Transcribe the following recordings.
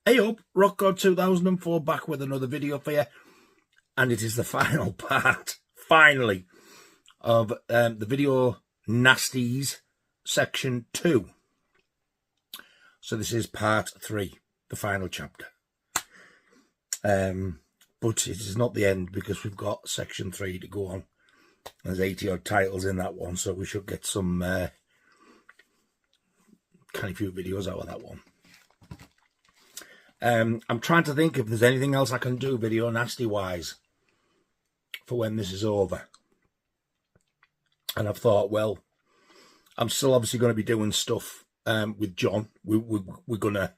Hey up, Rock God 2004 back with another video for you, and it is the final part, finally, of the video Nasties section 2. So this is part 3, the final chapter. But it is not the end because we've got section 3 to go on. There's 80 odd titles in that one, so we should get some kind of few videos out of that one. I'm trying to think if there's anything else I can do video nasty wise for when this is over. And I've thought, well, I'm still obviously going to be doing stuff with John. We're going to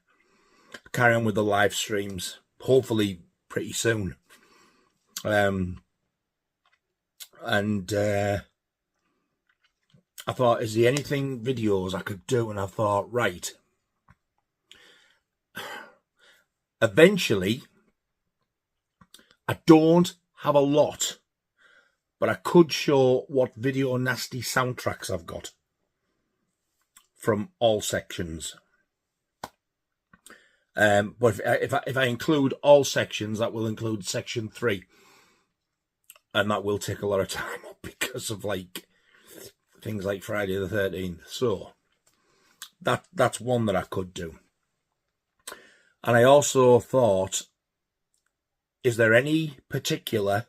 carry on with the live streams, hopefully pretty soon. I thought, is there anything videos I could do? And I thought, right. Eventually, I don't have a lot, but I could show what video nasty soundtracks I've got from all sections. But if I include all sections, that will include section 3, and that will take a lot of time up because of like things like Friday the 13th. So that's one that I could do. And I also thought, is there any particular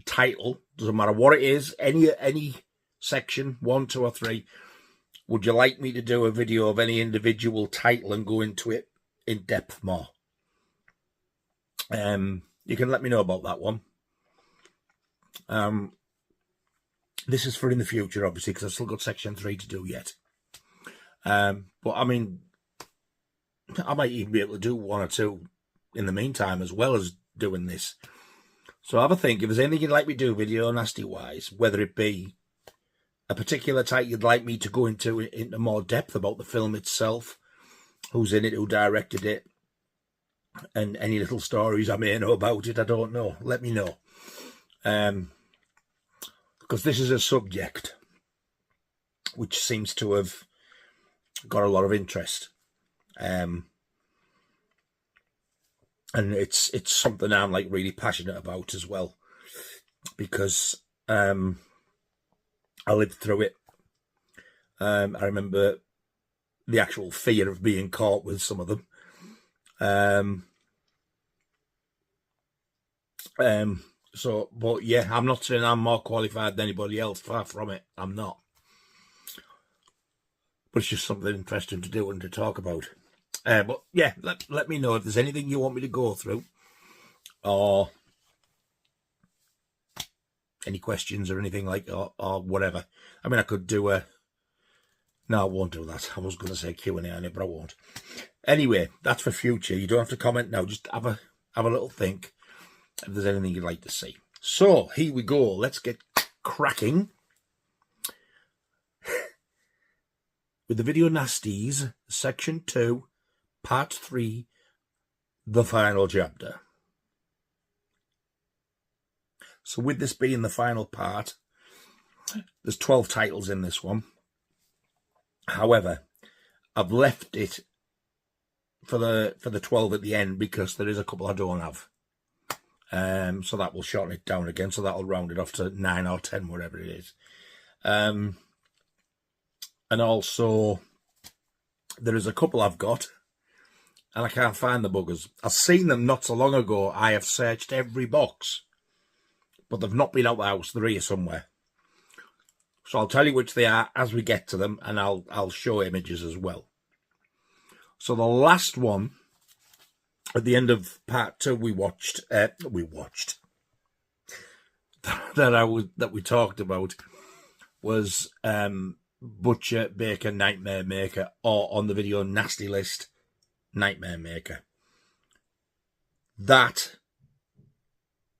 title, doesn't matter what it is, any section, 1, 2 or 3, would you like me to do a video of any individual title and go into it in depth more? You can let me know about that one. This is for in the future, obviously, because I've still got section 3 to do yet. But I mean, I might even be able to do 1 or 2 in the meantime as well as doing this. So have a think. If there's anything you'd like me to do video nasty wise, whether it be a particular title you'd like me to go into more depth about the film itself, who's in it, who directed it, and any little stories I may know about it, I don't know. Let me know. Because this is a subject which seems to have got a lot of interest, and it's something I'm like really passionate about as well, because I lived through it. I remember the actual fear of being caught with some of them. So, but yeah, I'm not saying I'm more qualified than anybody else, far from it, I'm not. But it's just something interesting to do and to talk about. But yeah, let me know if there's anything you want me to go through, or any questions or anything like, or whatever. I mean, I could do a, no, I won't do that. I was going to say Q&A on it, but I won't. Anyway, that's for future. You don't have to comment now. Just have a little think if there's anything you'd like to see. So here we go. Let's get cracking with the video Nasties, Section 2, Part 3, the final chapter. So with this being the final part, there's 12 titles in this one. However, I've left it for the 12 at the end because there is a couple I don't have. So that will shorten it down again. So that'll round it off to 9 or 10, whatever it is. And also, there is a couple I've got, and I can't find the buggers. I've seen them not so long ago. I have searched every box, but they've not been out the house. They're here somewhere. So I'll tell you which they are as we get to them, and I'll show images as well. So the last one, at the end of part 2, we watched that we talked about was Butcher, Baker, Nightmare Maker, or on the video Nasty list, Nightmare Maker. That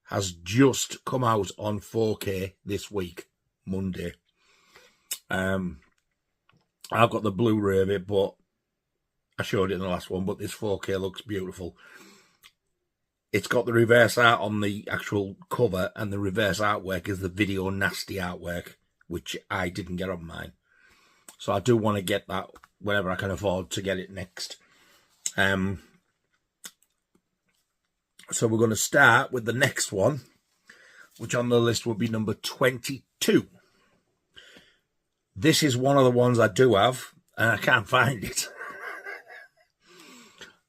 has just come out on 4K this week, Monday. I've got the Blu-ray of it, but I showed it in the last one, but this 4K looks beautiful. It's got the reverse art on the actual cover, and the reverse artwork is the video Nasty artwork, which I didn't get on mine. So I do want to get that whenever I can afford to get it next. So we're going to start with the next one, which on the list will be number 22. This is one of the ones I do have, and I can't find it.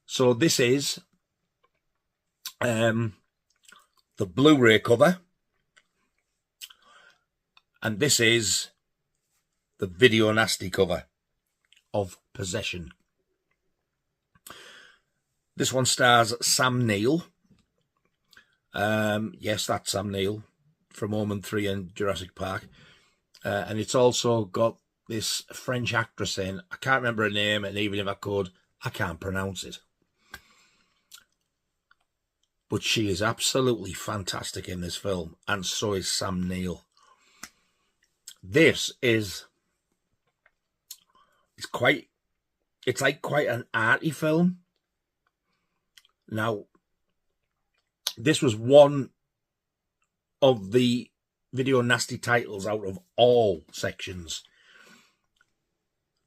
So this is the Blu-ray cover, and this is the video Nasty cover of Possession. This one stars Sam Neill. Yes, that's Sam Neill from Omen 3 and Jurassic Park. And it's also got this French actress in. I can't remember her name, and even if I could, I can't pronounce it. But she is absolutely fantastic in this film, and so is Sam Neill. This is... It's like quite an arty film. Now, this was one of the video Nasty titles out of all sections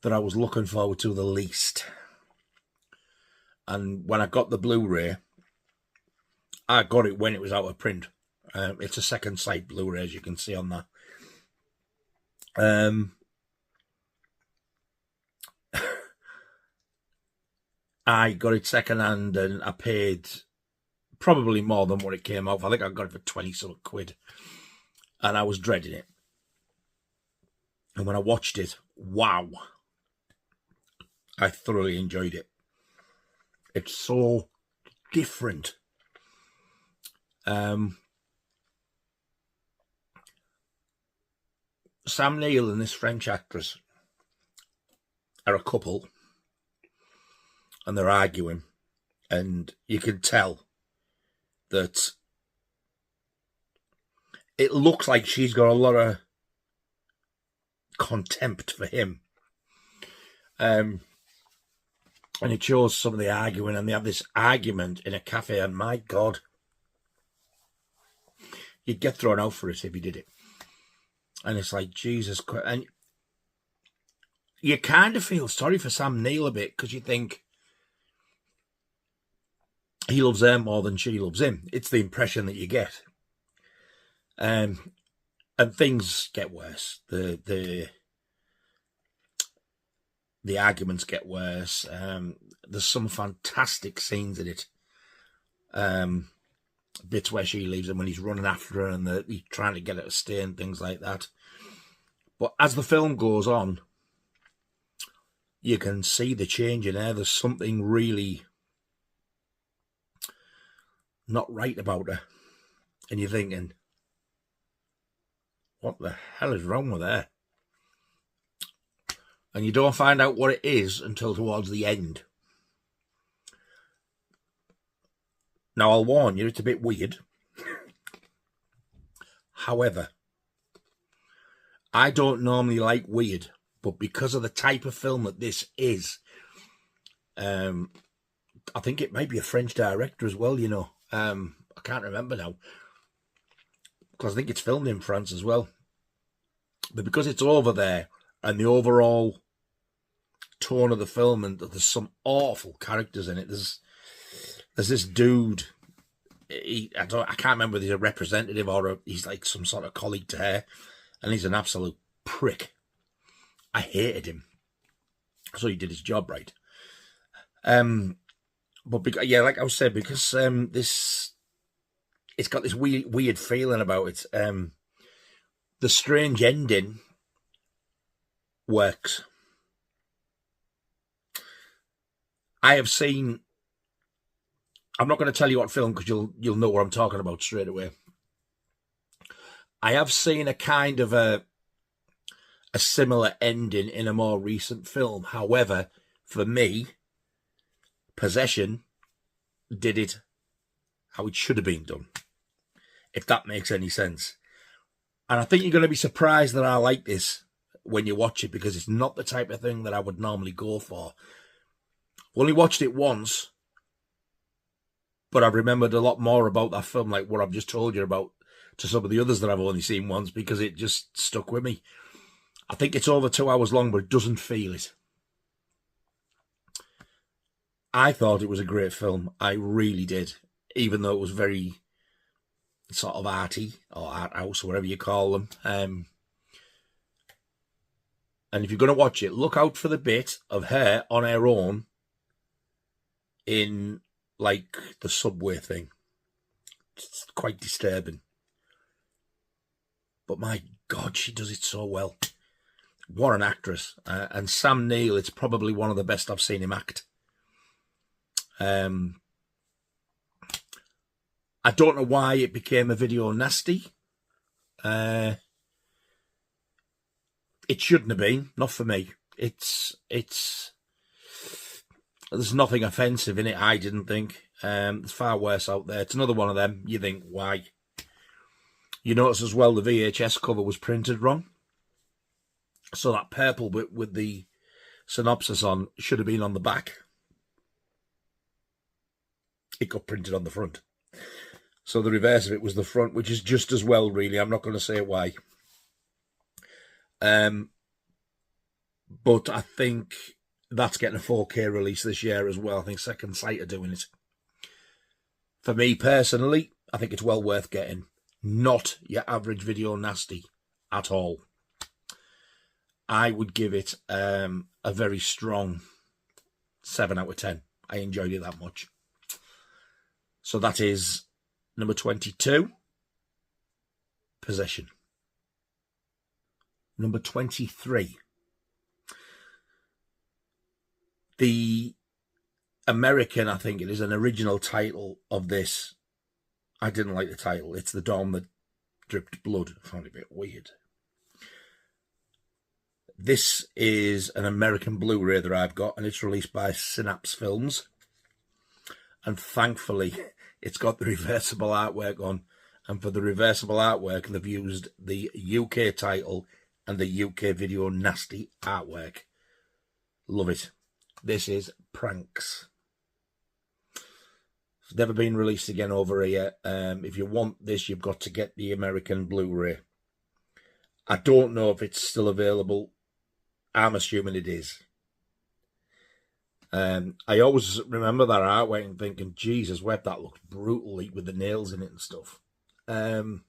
that I was looking forward to the least. And when I got the Blu-ray, I got it when it was out of print. It's a second sight Blu-ray, as you can see on that. I got it second hand, and I paid probably more than what it came out. I think I got it for 20-something quid. And I was dreading it. And when I watched it, wow. I thoroughly enjoyed it. It's so different. Sam Neill and this French actress are a couple, and they're arguing, and you can tell that it looks like she's got a lot of contempt for him. And it shows some of the arguing, and they have this argument in a cafe, and my God, you'd get thrown out for it if he did it. And it's like, Jesus Christ. And you kind of feel sorry for Sam Neill a bit, because you think he loves her more than she loves him. It's the impression that you get. And things get worse. The arguments get worse. There's some fantastic scenes in it. Bits where she leaves him when he's running after her, and he's trying to get her to stay and things like that. But as the film goes on, you can see the change in her. There's something really not right about her. And you're thinking, what the hell is wrong with her? And you don't find out what it is until towards the end. Now, I'll warn you, it's a bit weird. However, I don't normally like weird, but because of the type of film that this is, I think it might be a French director as well, you know. I can't remember now, because I think it's filmed in France as well. But because it's over there, and the overall tone of the film, and there's some awful characters in it. There's this dude. I can't remember if he's a representative or he's like some sort of colleague to her, and he's an absolute prick. I hated him. So he did his job right. But yeah, like I was saying, because it's got this weird feeling about it. The strange ending works. I have seen. I'm not going to tell you what film because you'll know what I'm talking about straight away. I have seen a kind of a similar ending in a more recent film. However, for me, Possession did it how it should have been done, if that makes any sense. And I think you're going to be surprised that I like this when you watch it, because it's not the type of thing that I would normally go for. I've only watched it once, but I've remembered a lot more about that film, like what I've just told you about, to some of the others that I've only seen once, because it just stuck with me. I think it's over 2 hours long, but it doesn't feel it. I thought it was a great film. I really did, even though it was very sort of arty, or art house, or whatever you call them. And if you're going to watch it, look out for the bit of her on her own in, like, the subway thing. It's quite disturbing. But my God, she does it so well. What an actress. And Sam Neill, it's probably one of the best I've seen him act. I don't know why it became a video nasty. It shouldn't have been, not for me. There's nothing offensive in it, I didn't think. There's far worse out there. It's another one of them. You think, why? You notice as well the VHS cover was printed wrong. So that purple bit with the synopsis on should have been on the back. It got printed on the front. So the reverse of it was the front, which is just as well, really. I'm not going to say why. But I think that's getting a 4K release this year as well. I think Second Sight are doing it. For me personally, I think it's well worth getting. Not your average video nasty at all. I would give it a very strong 7 out of 10. I enjoyed it that much. So that is number 22, Possession. Number 23. The American, I think it is, an original title of this. I didn't like the title. It's The Dawn That Dripped Blood. I found it a bit weird. This is an American Blu-ray that I've got, and it's released by Synapse Films. And thankfully, it's got the reversible artwork on. And for the reversible artwork, they've used the UK title and the UK video nasty artwork. Love it. This is Pranks. It's never been released again over here. If you want this, you've got to get the American Blu-ray. I don't know if it's still available. I'm assuming it is. I always remember that artwork and thinking, Jesus, web, that looks brutal with the nails in it and stuff. But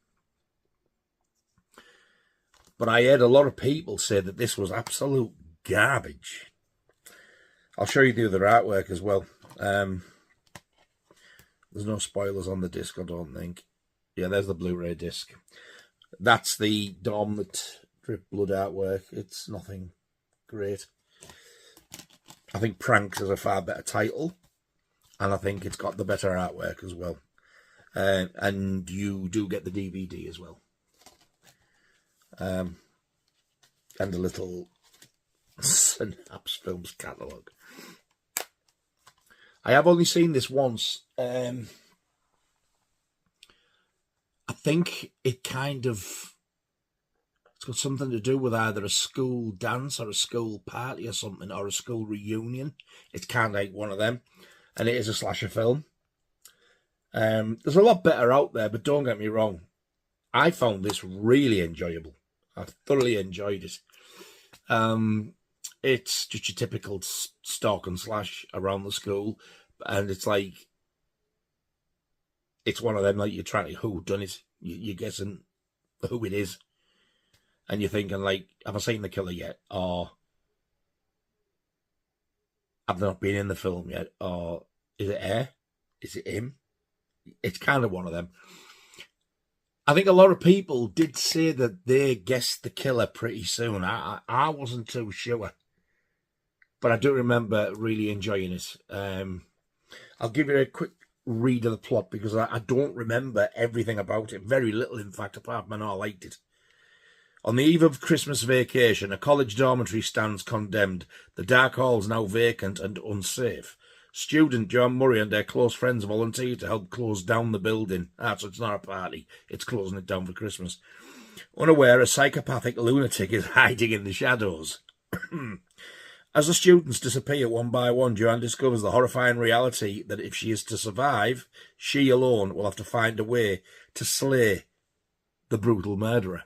I heard a lot of people say that this was absolute garbage. I'll show you the other artwork as well. There's no spoilers on the disc, I don't think. Yeah, there's the Blu-ray disc. That's the Dawn That Dripped Blood artwork. It's nothing great. I think Pranks is a far better title, and I think it's got the better artwork as well. And you do get the DVD as well. And a little Synapse Films catalogue. I have only seen this once. think it kind of, it's got something to do with either a school dance or a school party or something, or a school reunion. It's kind of like one of them, and it is a slasher film. There's a lot better out there, but don't get me wrong, I found this really enjoyable. I thoroughly enjoyed it. It's just your typical stalk and slash around the school, and it's like, it's one of them, like, you're trying to who done it. You're guessing who it is, and you're thinking, like, have I seen the killer yet, or have they not been in the film yet, or is it her? Is it him? It's kind of one of them. I think a lot of people did say that they guessed the killer pretty soon. I wasn't too sure, but I do remember really enjoying it. I'll give you a quick read of the plot, because I don't remember everything about it. Very little, in fact, apart from I know I liked it. On the eve of Christmas vacation, a college dormitory stands condemned. The dark hall's now vacant and unsafe. Student John Murray and their close friends volunteer to help close down the building. So it's not a party, it's closing it down for Christmas. Unaware, a psychopathic lunatic is hiding in the shadows. As the students disappear one by one, Joanne discovers the horrifying reality that if she is to survive, she alone will have to find a way to slay the brutal murderer.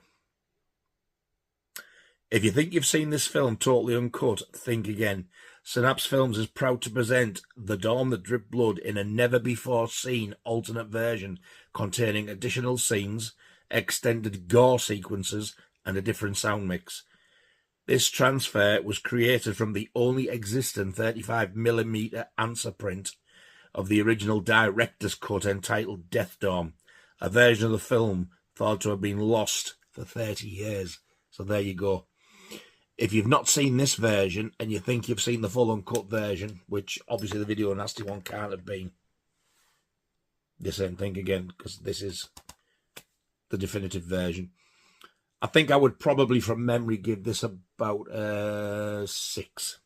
If you think you've seen this film totally uncut, think again. Synapse Films is proud to present The Dawn That Dripped Blood in a never-before-seen alternate version containing additional scenes, extended gore sequences, and a different sound mix. This transfer was created from the only existing 35mm answer print of the original director's cut entitled Death Dawn, a version of the film thought to have been lost for 30 years. So there you go. If you've not seen this version and you think you've seen the full uncut version, which obviously the Video Nasty one can't have been, the same thing again, because this is the definitive version. I think I would probably, from memory, give this about 6.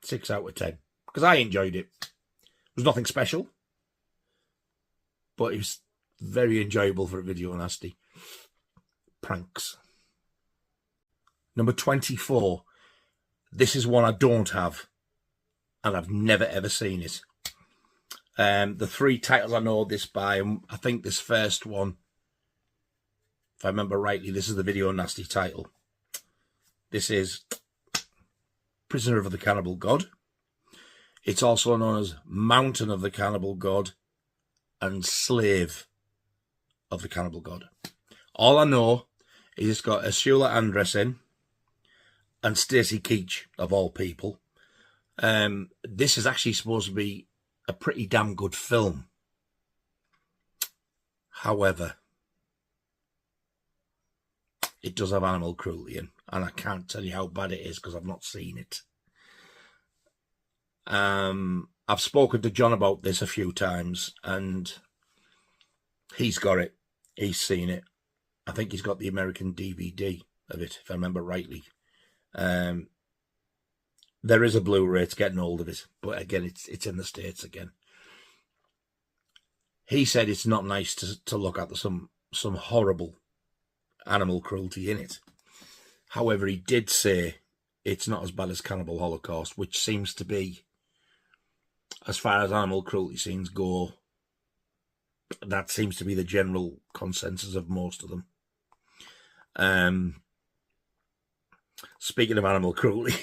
6 out of 10. Because I enjoyed it. It was nothing special, but it was very enjoyable for a Video Nasty. Pranks. Number 24. This is one I don't have, and I've never ever seen it. The 3 titles I know this by, I think this first one, if I remember rightly, this is the Video Nasty title. This is Prisoner of the Cannibal God. It's also known as Mountain of the Cannibal God and Slave of the Cannibal God. All I know is it's got Ursula Andress in, and Stacey Keach, of all people. This is actually supposed to be a pretty damn good film. However, it does have animal cruelty in, and I can't tell you how bad it is because I've not seen it. I've spoken to John about this a few times, and he's got it. He's seen it. I think he's got the American DVD of it, if I remember rightly. There is a Blu-ray, it's getting hold of it, but again, it's in the States again. He said it's not nice to look at. There's some horrible animal cruelty in it. However, he did say it's not as bad as Cannibal Holocaust, which seems to be, as far as animal cruelty scenes go, that seems to be the general consensus of most of them. Speaking of animal cruelty,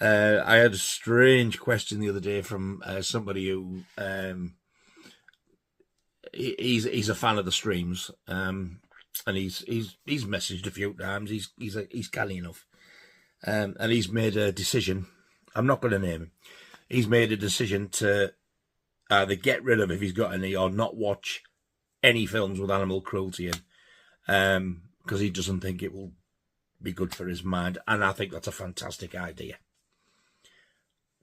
I had a strange question the other day from somebody who he's a fan of the streams, and he's messaged a few times. He's canny enough, and he's made a decision. I'm not going to name him. He's made a decision to either get rid of, if he's got any, or not watch any films with animal cruelty in, because he doesn't think it will be good for his mind, and I think that's a fantastic idea.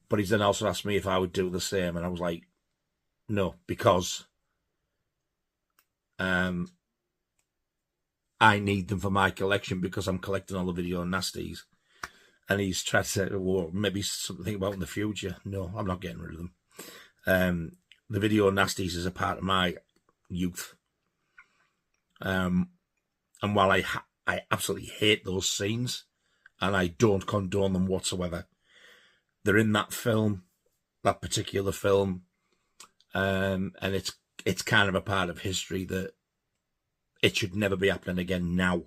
But he's then also asked me if I would do the same, and I was like, no, because I need them for my collection, because I'm collecting all the Video Nasties. And he's tried to say, well, maybe something about in the future. No, I'm not getting rid of them. The Video Nasties is a part of my youth. And while I absolutely hate those scenes, and I don't condone them whatsoever, they're in that film, that particular film, and it's kind of a part of history that it should never be happening again now.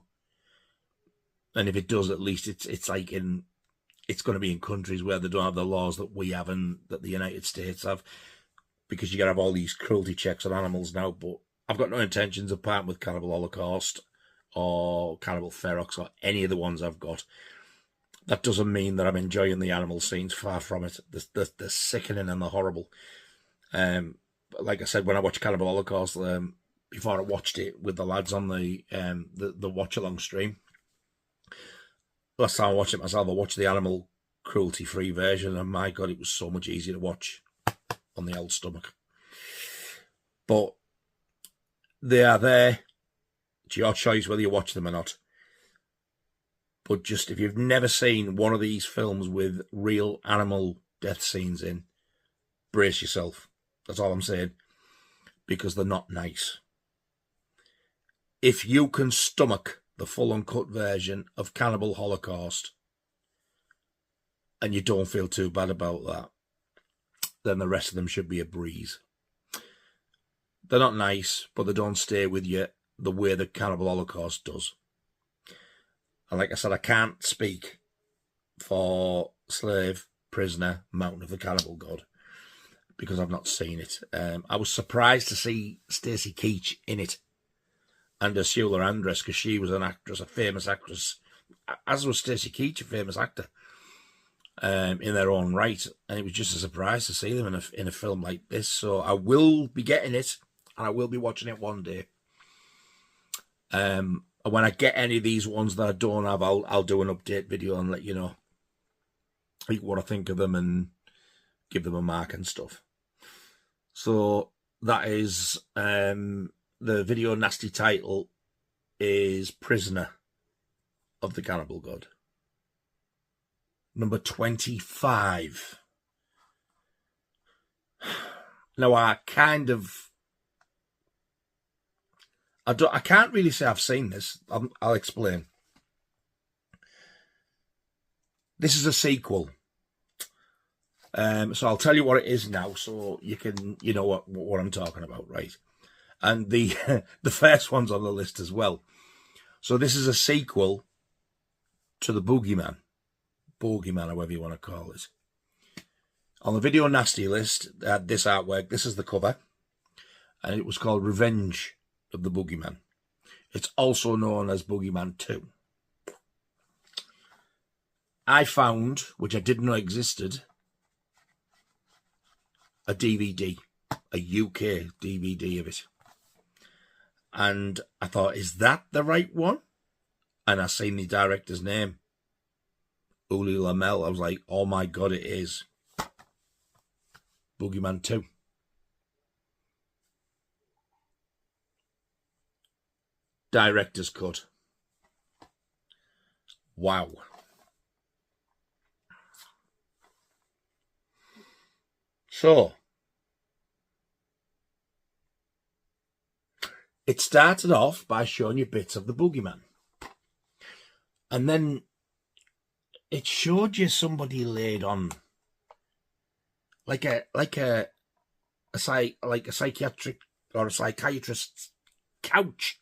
And if it does, at least it's like it's going to be in countries where they don't have the laws that we have and that the United States have, because you got to have all these cruelty checks on animals now. But I've got no intentions of parting with Cannibal Holocaust or Cannibal Ferox or any of the ones I've got. That doesn't mean that I'm enjoying the animal scenes. Far from it. They're sickening and they're horrible. Like I said, when I watched Cannibal Holocaust, before I watched it with the lads on the watch along stream, last time I watched it myself, I watched the animal cruelty free version, and my God, it was so much easier to watch on the old stomach. But they are there. It's your choice whether you watch them or not. But just, if you've never seen one of these films with real animal death scenes in, brace yourself. That's all I'm saying. Because they're not nice. If you can stomach the full uncut version of Cannibal Holocaust and you don't feel too bad about that, then the rest of them should be a breeze. They're not nice, but they don't stay with you the way that Cannibal Holocaust does. And like I said, I can't speak for Slave, Prisoner, Mountain of the Cannibal God, because I've not seen it. I was surprised to see Stacey Keach in it, and Ursula Andress, because she was an actress, a famous actress, as was Stacey Keach, a famous actor, in their own right. And it was just a surprise to see them in a film like this. So I will be getting it, and I will be watching it one day. And when I get any of these ones that I don't have, I'll do an update video and let you know what I think of them and give them a mark and stuff. So that is the video nasty title is Prisoner of the Cannibal God. Number 25. Now I can't really say I've seen this. I'll explain. This is a sequel. So I'll tell you what it is now, so you know what I'm talking about, right? And the first one's on the list as well. So this is a sequel to the Bogeyman, however you want to call it. On the video nasty list, this artwork. This is the cover, and it was called Revenge of the Boogeyman. It's also known as Boogeyman 2. I found, which I didn't know existed, a DVD, a UK DVD of it. And I thought, is that the right one? And I seen the director's name, Uli Lamel. I was like, oh my God, it is Boogeyman 2. Director's cut. Wow. So, it started off by showing you bits of the Boogeyman. And then it showed you somebody laid on like a psychiatric or a psychiatrist's couch,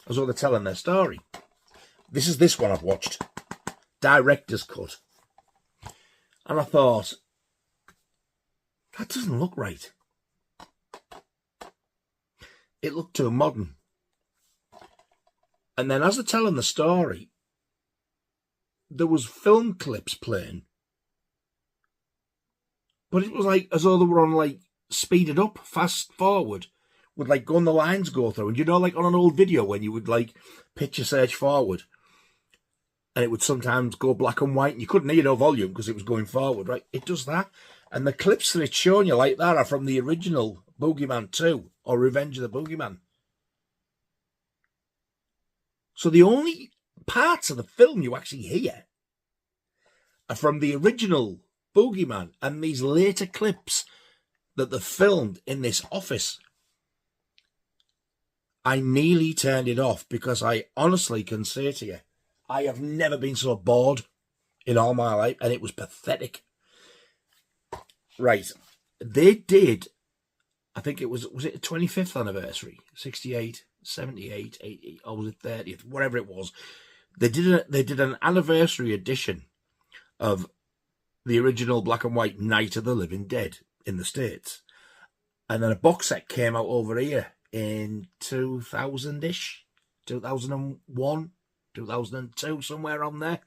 as though they're telling their story. This is this one I've watched, director's cut. And I thought, that doesn't look right. It looked too modern. And then as they're telling the story, there was film clips playing. But it was like as though they were on like speeded up, fast forward, with like gun the lines go through. And you know, like on an old video when you would like picture search forward, and it would sometimes go black and white and you couldn't hear no volume because it was going forward, right? It does that. And the clips that it's showing you like that are from the original Boogeyman 2 or Revenge of the Boogeyman. So the only parts of the film you actually hear are from the original Boogeyman and these later clips that they filmed in this office. I nearly turned it off because I honestly can say to you, I have never been so bored in all my life, and it was pathetic. Right. They did, I think it was it the 25th anniversary? 68, 78, 80, or was it 30th? Whatever it was. They did an anniversary edition of the original black and white Night of the Living Dead in the States. And then a box set came out over here in 2000-ish, 2001, 2002, somewhere on there.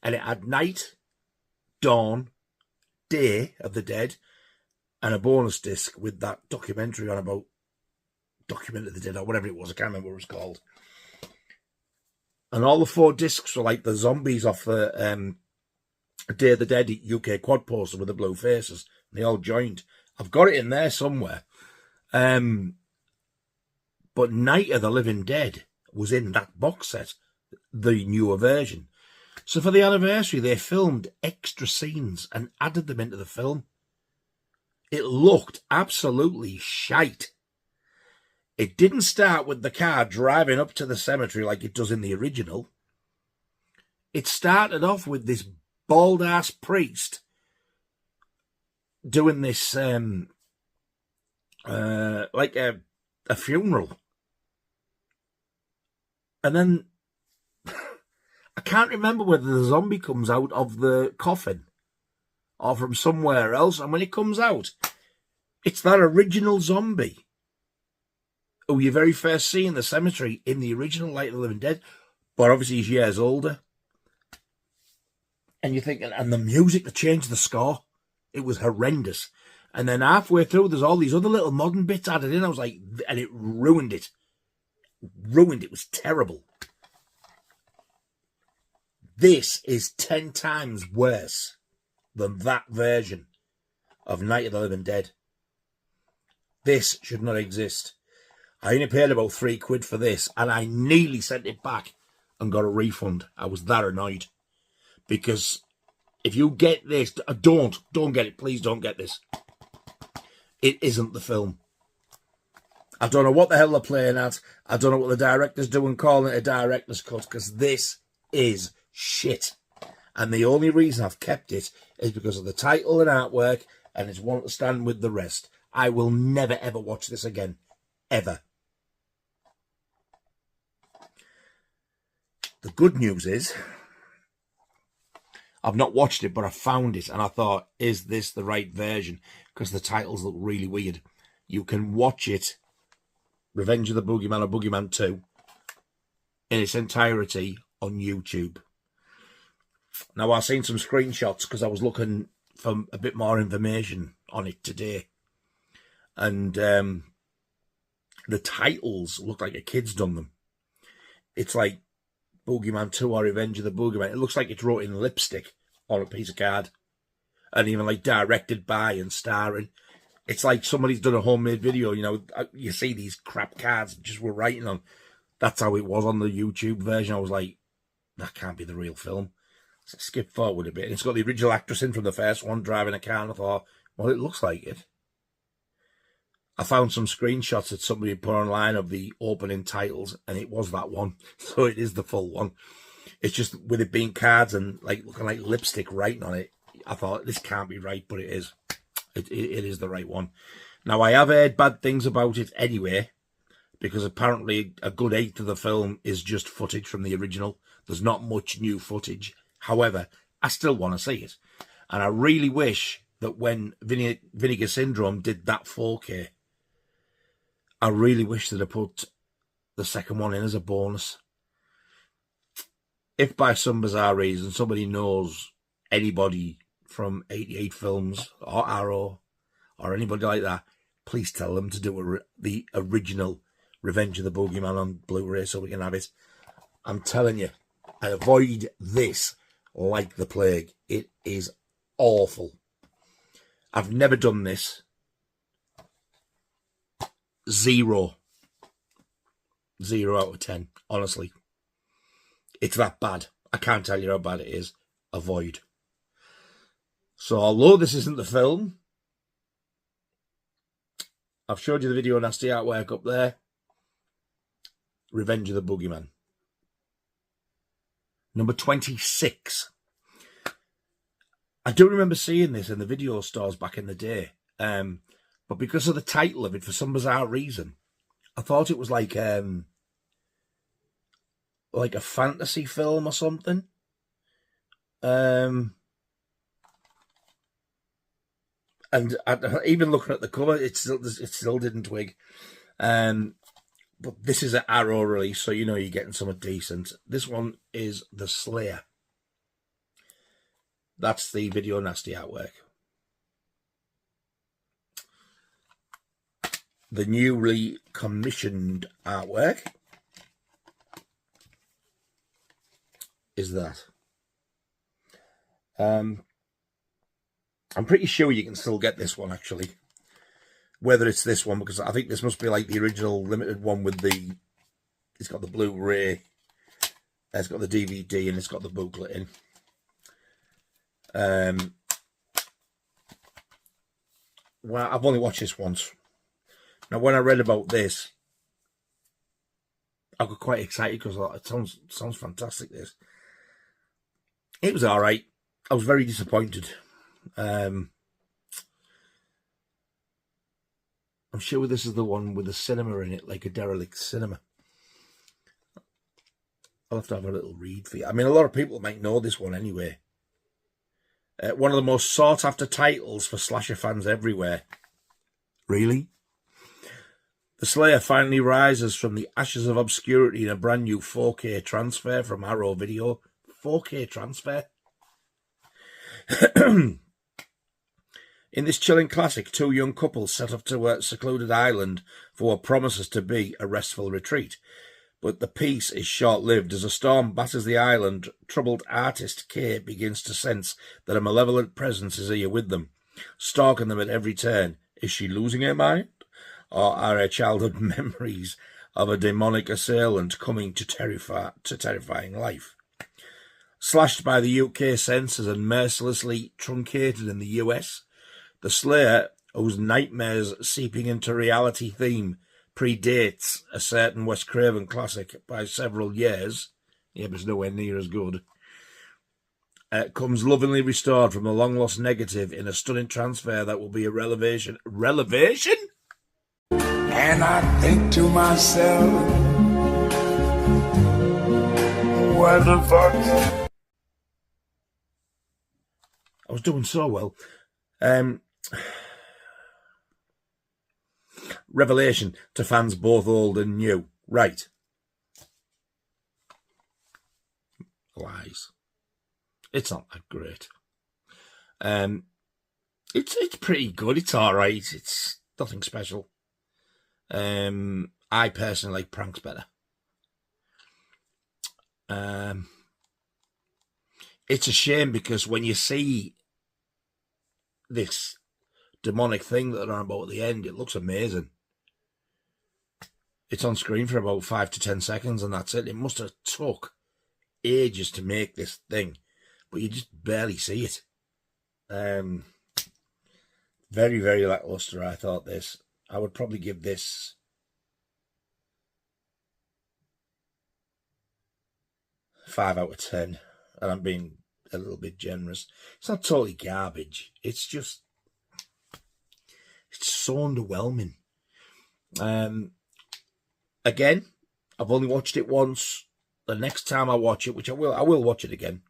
And it had Night, Dawn, Day of the Dead, and a bonus disc with that documentary on about Document of the Dead, or whatever it was. I can't remember what it was called. And all the 4 discs were like the zombies off the Day of the Dead UK quad poster with the blue faces. They all joined. I've got it in there somewhere. But Night of the Living Dead was in that box set, the newer version. So for the anniversary, they filmed extra scenes and added them into the film. It looked absolutely shite. It didn't start with the car driving up to the cemetery like it does in the original. It started off with this bald-ass priest doing this, like a funeral. And then, I can't remember whether the zombie comes out of the coffin or from somewhere else. And when it comes out, it's that original zombie who you very first see in the cemetery in the original Night of the Living Dead. But obviously he's years older. And you're thinking, and the music, to change the score, it was horrendous. And then halfway through, there's all these other little modern bits added in. I was like, and it ruined it. It was terrible. This is 10 times worse than that version of Night of the Living Dead. This should not exist. I only paid about £3 for this, and I nearly sent it back and got a refund. I was that annoyed. Because if you get this, don't get it. Please don't get this. It isn't the film. I don't know what the hell they're playing at. I don't know what the director's doing calling it a director's cut, because this is shit. And the only reason I've kept it is because of the title and artwork, and it's one to stand with the rest. I will never ever watch this again. Ever. The good news is, I've not watched it, but I found it, and I thought, is this the right version? Because the titles look really weird. You can watch it, Revenge of the Boogeyman or Boogeyman 2, in its entirety on YouTube. Now, I've seen some screenshots because I was looking for a bit more information on it today. And the titles look like a kid's done them. It's like Boogeyman 2 or Revenge of the Boogeyman. It looks like it's wrote in lipstick on a piece of card. And even like directed by and starring. It's like somebody's done a homemade video, you know. You see these crap cards just were writing on. That's how it was on the YouTube version. I was like, that can't be the real film. So I skipped forward a bit. And it's got the original actress in from the first one driving a car. And I thought, well, it looks like it. I found some screenshots that somebody put online of the opening titles, and it was that one. So it is the full one. It's just with it being cards and like looking like lipstick writing on it, I thought this can't be right, but it is. It is the right one. Now, I have heard bad things about it anyway, because apparently a good 1/8 of the film is just footage from the original. There's not much new footage. However, I still want to see it. And I really wish that when Vinegar Syndrome did that 4K, I really wish they'd have put the second one in as a bonus. If by some bizarre reason somebody knows anybody from 88 Films or Arrow or anybody like that, please tell them to do the original Revenge of the Boogeyman on Blu-ray so we can have it. I'm telling you, I avoid this like the plague. It is awful. I've never done this. 0. 0 out of 10, honestly. It's that bad. I can't tell you how bad it is. Avoid. So, although this isn't the film, I've showed you the video nasty artwork up there. Revenge of the Boogeyman. Number 26. I do remember seeing this in the video stores back in the day, but because of the title of it, for some bizarre reason, I thought it was like a fantasy film or something. And even looking at the cover, it still didn't twig. But this is an Arrow release, so you know you're getting something decent. This one is The Slayer. That's the video nasty artwork. The newly commissioned artwork is that. I'm pretty sure you can still get this one, actually. Whether it's this one, because I think this must be like the original limited one with the... It's got the Blu-ray, it's got the DVD, and it's got the booklet in. Well, I've only watched this once. Now, when I read about this, I got quite excited because I thought, it sounds fantastic, this. It was all right. I was very disappointed. I'm sure this is the one with the cinema in it, like a derelict cinema. I'll have to have a little read for you. I mean, a lot of people might know this one anyway. One of the most sought-after titles for slasher fans everywhere. Really? The Slayer finally rises from the ashes of obscurity in a brand new 4K transfer from Arrow Video. 4K transfer? In this chilling classic, two young couples set off to a secluded island for what promises to be a restful retreat. But the peace is short-lived. As a storm batters the island, troubled artist Kay begins to sense that a malevolent presence is here with them, stalking them at every turn. Is she losing her mind? Or are her childhood memories of a demonic assailant coming to terrifying life? Slashed by the UK censors and mercilessly truncated in the US, The Slayer, whose nightmares seeping into reality theme predates a certain Wes Craven classic by several years, yeah, but it's nowhere near as good, comes lovingly restored from a long-lost negative in a stunning transfer that will be a relevation? And I think to myself, what the fuck? I was doing so well. Revelation to fans both old and new. Right. Lies. It's not that great. It's pretty good. It's all right. It's nothing special. I personally like pranks better. It's a shame because when you see this demonic thing that they're on about at the end, it looks amazing. It's on screen for about 5 to 10 seconds and that's it. It must have took ages to make this thing, but you just barely see it. Very, very lackluster, I thought this. I would probably give this a 5 out of 10, and I'm being a little bit generous. It's not totally garbage. It's just, it's so underwhelming. Again, I've only watched it once. The next time I watch it, which I will watch it again.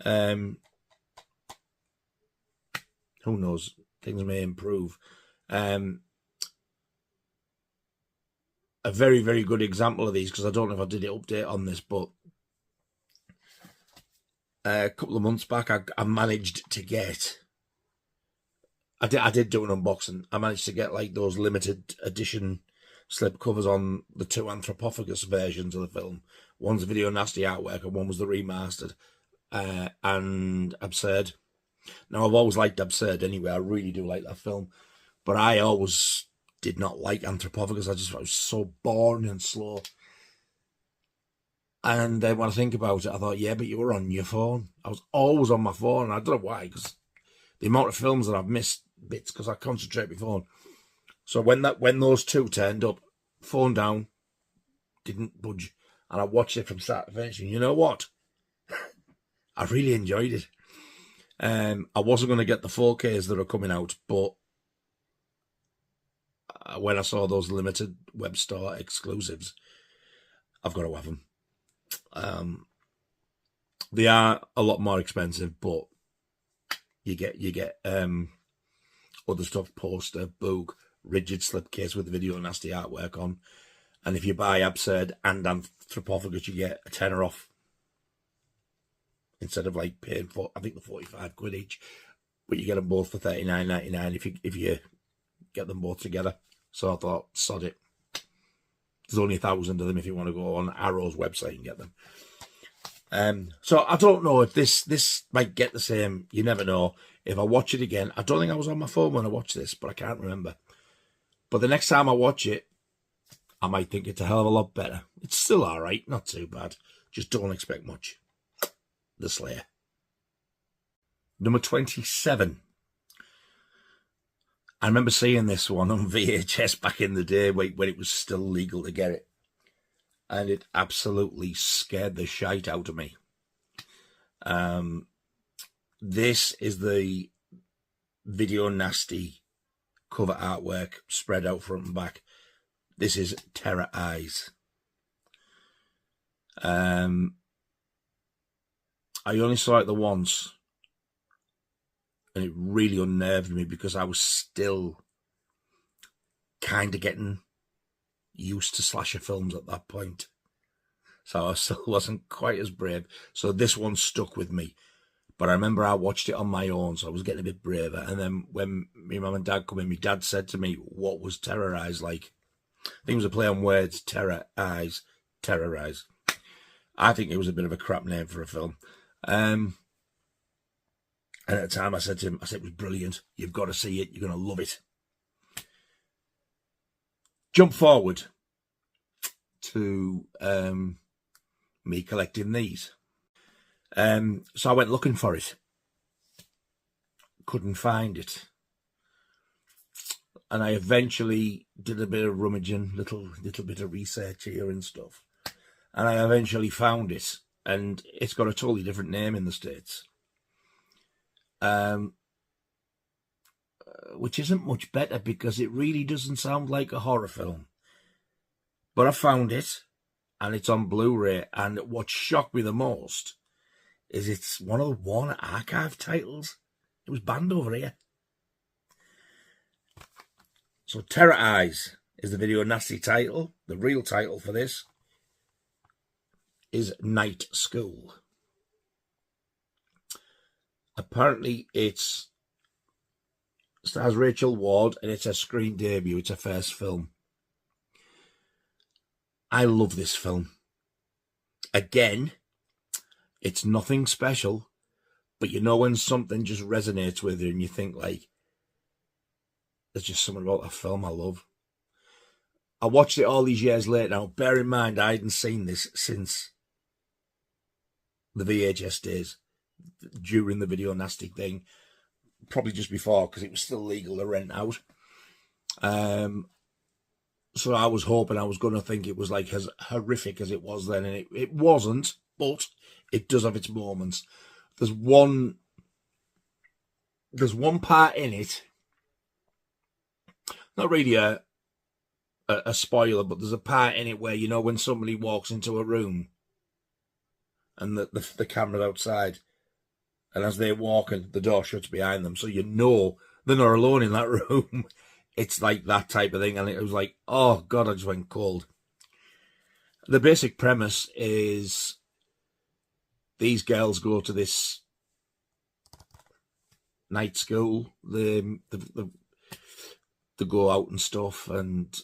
Who knows? Things may improve. A very, very good example of these, because I don't know if I did an update on this, but a couple of months back, I managed to get... I did do an unboxing. I managed to get like those limited edition slip covers on the 2 Anthropophagus versions of the film. One's video nasty artwork and one was the remastered. And Absurd. Now, I've always liked Absurd anyway. I really do like that film. But I always did not like Anthropophagus. I just thought it was so boring and slow. And then when I think about it, I thought, yeah, but you were on your phone. I was always on my phone. And I don't know why, because the amount of films that I've missed bits because I concentrate my phone. So when those two turned up, phone down, didn't budge. And I watched it from start to finish. And you know what? I really enjoyed it. I wasn't going to get the 4Ks that are coming out, but when I saw those limited web store exclusives, I've got to have them. They are a lot more expensive, but you get other stuff: poster, book, rigid slipcase with the Video Nasty artwork on, and if you buy Absurd and Anthropophagus, you get a tenner off instead of like paying for, I think, the 45 quid each, but you get them both for $39.99 if you get them both together. So I thought, sod it. There's only 1,000 of them if you want to go on Arrow's website and get them. So I don't know if this might get the same. You never know. If I watch it again, I don't think I was on my phone when I watched this, but I can't remember. But the next time I watch it, I might think it's a hell of a lot better. It's still all right, not too bad. Just don't expect much. The Slayer. Number 27. I remember seeing this one on VHS back in the day when it was still legal to get it. And it absolutely scared the shite out of me. This is the Video Nasty cover artwork spread out front and back. This is Terror Eyes. I only saw it the once, and it really unnerved me because I was still kind of getting used to slasher films at that point. So I still wasn't quite as brave. So this one stuck with me. But I remember I watched it on my own, so I was getting a bit braver. And then when my mum and dad come in, my dad said to me, what was Terror Eyes like? I think it was a play on words, Terror Eyes, Terrorize. I think it was a bit of a crap name for a film. And at the time I said to him, it was brilliant. You've got to see it. You're going to love it. Jump forward to me collecting these. So I went looking for it. Couldn't find it. And I eventually did a bit of rummaging, little bit of research here and stuff. And I eventually found it. And it's got a totally different name in the States. Which isn't much better because it really doesn't sound like a horror film. But I found it, and it's on Blu-ray, and what shocked me the most is it's one of the Warner Archive titles. It was banned over here. So Terror Eyes is the Video Nasty title. The real title for this is Night School. Apparently it stars Rachel Ward, and it's her screen debut. It's her first film. I love this film. Again, it's nothing special, but you know when something just resonates with you and you think, like, there's just something about that film I love. I watched it all these years later. Now, bear in mind, I hadn't seen this since the VHS days, during the Video Nasty thing, probably just before, because it was still legal to rent out. So I was hoping I was going to think it was like as horrific as it was then, and it wasn't, but it does have its moments. There's one part in it, not really a spoiler, but there's a part in it where, you know, when somebody walks into a room and the camera's outside, and as they're walking, the door shuts behind them, so you know they're not alone in that room. It's like that type of thing, and it was like, oh God, I just went cold. The basic premise is these girls go to this night school. They go out and stuff, and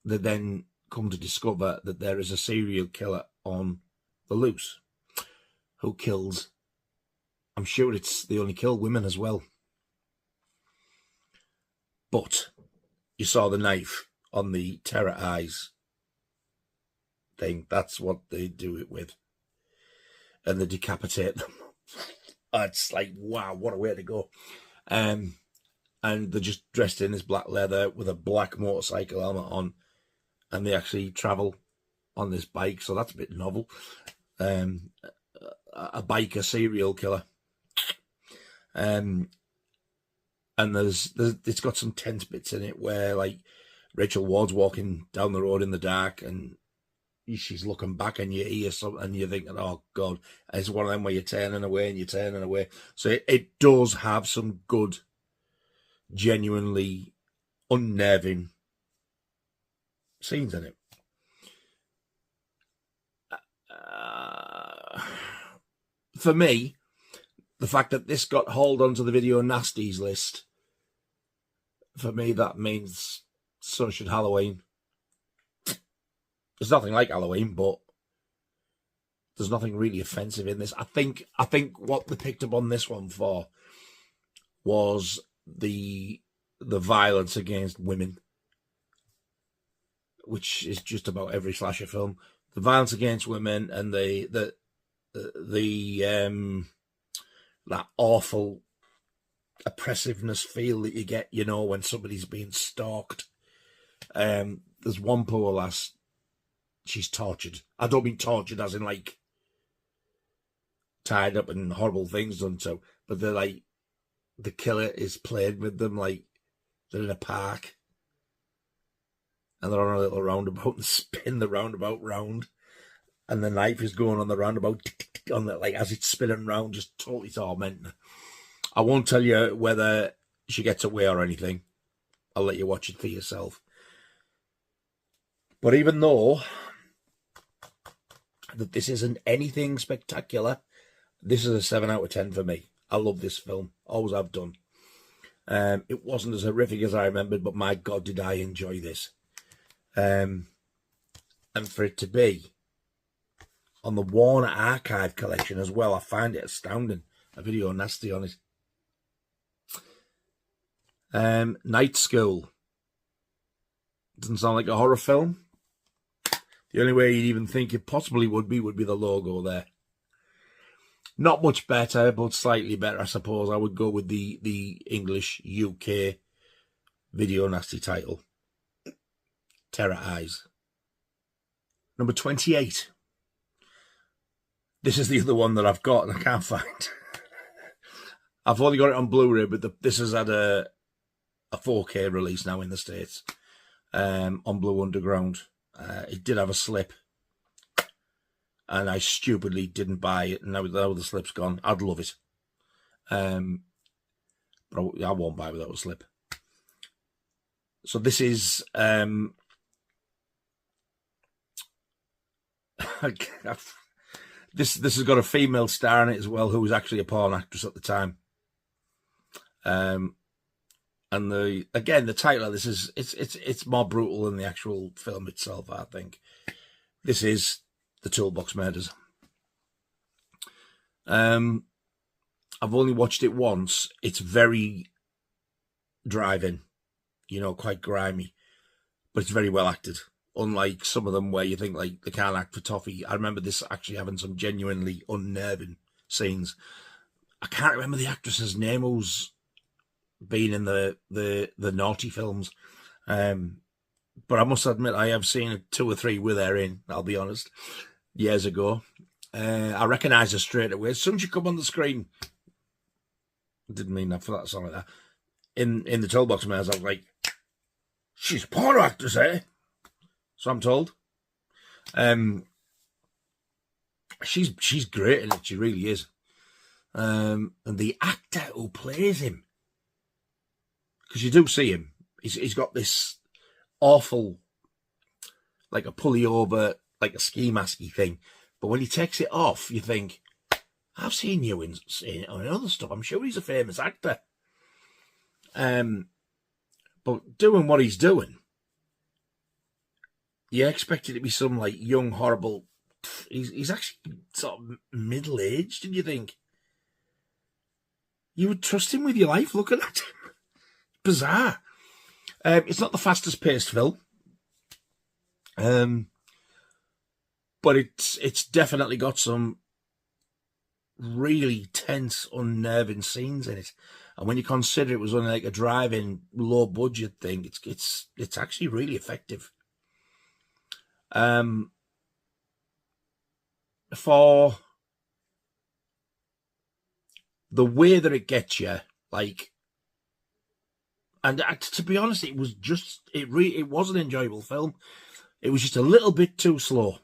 they then come to discover that there is a serial killer on the loose who kills, I'm sure they only kill women as well. But you saw the knife on the Terror Eyes thing. That's what they do it with. And they decapitate them. It's like, wow, what a way to go. And they're just dressed in this black leather with a black motorcycle helmet on. and they actually travel on this bike, so that's a bit novel. A biker serial killer. And it's got some tense bits in it where, like, Rachel Ward's walking down the road in the dark and she's looking back and you hear something and you're thinking, oh God, it's one of them where you're turning away and you're turning away. So it does have some good, genuinely unnerving scenes in it. For me, the fact that this got hauled onto the video Nasties list, for me, that means so should Halloween. There's nothing like Halloween, but there's nothing really offensive in this. I think what they picked up on this one for was the violence against women, which is just about every slasher film. The violence against women and that awful oppressiveness feel that you get, you know, when somebody's being stalked. There's one poor lass, she's tortured. I don't mean tortured as in like tied up and horrible things done to, but they're like, the killer is playing with them like they're in a park and they're on a little roundabout and spin the roundabout round, and the knife is going on the roundabout on the, like, as it's spinning round, just totally tormenting. I won't tell you whether she gets away or anything. I'll let you watch it for yourself. But even though that this isn't anything spectacular, this is a 7 out of 10 for me. I love this film. Always have done. It wasn't as horrific as I remembered, but my God, did I enjoy this. And for it to be on the Warner Archive collection as well, I find it astounding. A video nasty on it. Night School. Doesn't sound like a horror film. The only way you'd even think it possibly would be the logo there. Not much better, but slightly better, I suppose. I would go with the English UK video nasty title. Terror Eyes. Number 28. This is the other one that I've got and I can't find. I've only got it on Blu-ray, but this has had a 4K release now in the States on Blue Underground. It did have a slip, and I stupidly didn't buy it. And now the slip's gone, I'd love it. But I won't buy it without a slip. So this is this has got a female star in it as well, who was actually a porn actress at the time. And the title of this is it's more brutal than the actual film itself, I think. This is the Toolbox Murders. I've only watched it once. It's very driving, you know, quite grimy, but it's very well acted. Unlike some of them where you think like they can't act for toffee. I remember this actually having some genuinely unnerving scenes. I can't remember the actress's name who's been in the naughty films. But I must admit I have seen 2 or 3 with her in, I'll be honest, years ago. I recognised her straight away. As soon as she come on the screen, didn't mean that for that song like that. In the Toolbox Murders, I was like, she's a porn actress, eh? So I'm told. She's great in it, she really is. And the actor who plays him, because you do see him, he's got this awful, like a pulley over, like a ski masky thing. But when he takes it off, you think, I've seen you in other stuff. I'm sure he's a famous actor. But doing what he's doing, you expect it to be some like young, horrible. He's actually sort of middle-aged, did you think? You would trust him with your life looking at him. Bizarre. It's not the fastest paced film. But it's definitely got some really tense, unnerving scenes in it. And when you consider it was only like a drive-in, low budget thing, it's actually really effective. For the way that it gets you, like, and to be honest, it was just, it was an enjoyable film. It was just a little bit too slow.